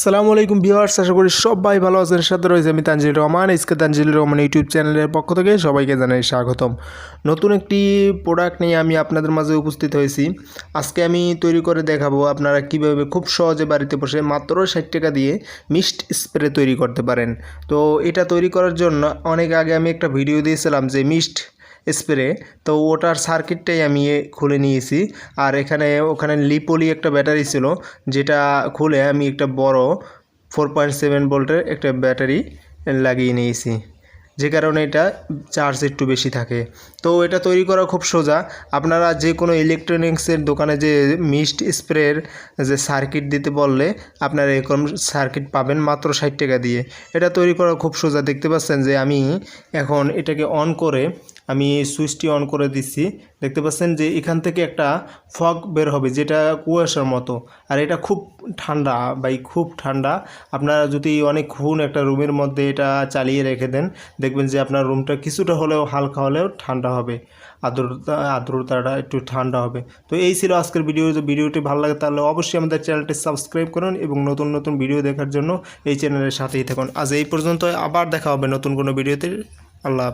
আসসালামু আলাইকুম ভিউয়ার্স, আশা করি সবাই ভালো আছেন। সাথে রয়েছে আমি তানজিল রহমান। আজকে তানজিল রহমান ইউটিউব চ্যানেলের পক্ষ থেকে সবাইকে জানাই স্বাগতম। নতুন একটি প্রোডাক্ট নিয়ে আমি আপনাদের মাঝে উপস্থিত হয়েছি। আজকে আমি তৈরি করে দেখাবো আপনারা কিভাবে খুব সহজে বাড়িতে বসে মাত্র 60 টাকা দিয়ে মিস্ট স্প্রে তৈরি করতে পারেন। তো এটা তৈরি করার জন্য অনেক আগে আমি একটা ভিডিও দিয়েছিলাম যে মিস্ট স্প্রে, তো ওটার সার্কিটটাই আমি খুলে নিয়েছি। আর ওখানে লিপোলি একটা ব্যাটারি ছিল, যেটা খুলে আমি একটা বড় 4.7 ভোল্টের একটা ব্যাটারি লাগিয়ে নিয়েছি, যে কারণে এটা চার্জ একটু বেশি থাকে। তো এটা তৈরি করা খুব সোজা। আপনারা যে কোনো ইলেকট্রনিক্সের দোকানে যে মিস্ট স্প্রের যে সার্কিট দিতে বললে আপনারা এরকম সার্কিট পাবেন মাত্র 60 টাকা দিয়ে। এটা তৈরি করা খুব সোজা। দেখতে পাচ্ছেন যে আমি এখন এটাকে অন করে আমি সুইচটি অন করে দিচ্ছি। দেখতে পাচ্ছেন যে এখান থেকে একটা ফগ বের হবে, যেটা কুয়াশার মতো। আর এটা খুব ঠান্ডা খুব ঠান্ডা। আপনারা যদি অনেকক্ষণ একটা রুমের মধ্যে এটা চালিয়ে রেখে দেন, দেখবেন যে আপনার রুমটা কিছুটা হলেও হালকা হলেও ঠান্ডা হবে, আর্দ্রতাটা একটু ঠান্ডা হবে। তো এই ছিল আজকের ভিডিও। যদি ভিডিওটি ভালো লাগে তাহলে অবশ্যই আমাদের চ্যানেলটি সাবস্ক্রাইব করুন এবং নতুন নতুন ভিডিও দেখার জন্য এই চ্যানেলের সাথেই থাকুন। আজ এই পর্যন্ত, আবার দেখা হবে নতুন কোনো ভিডিওতে। আল্লাহ।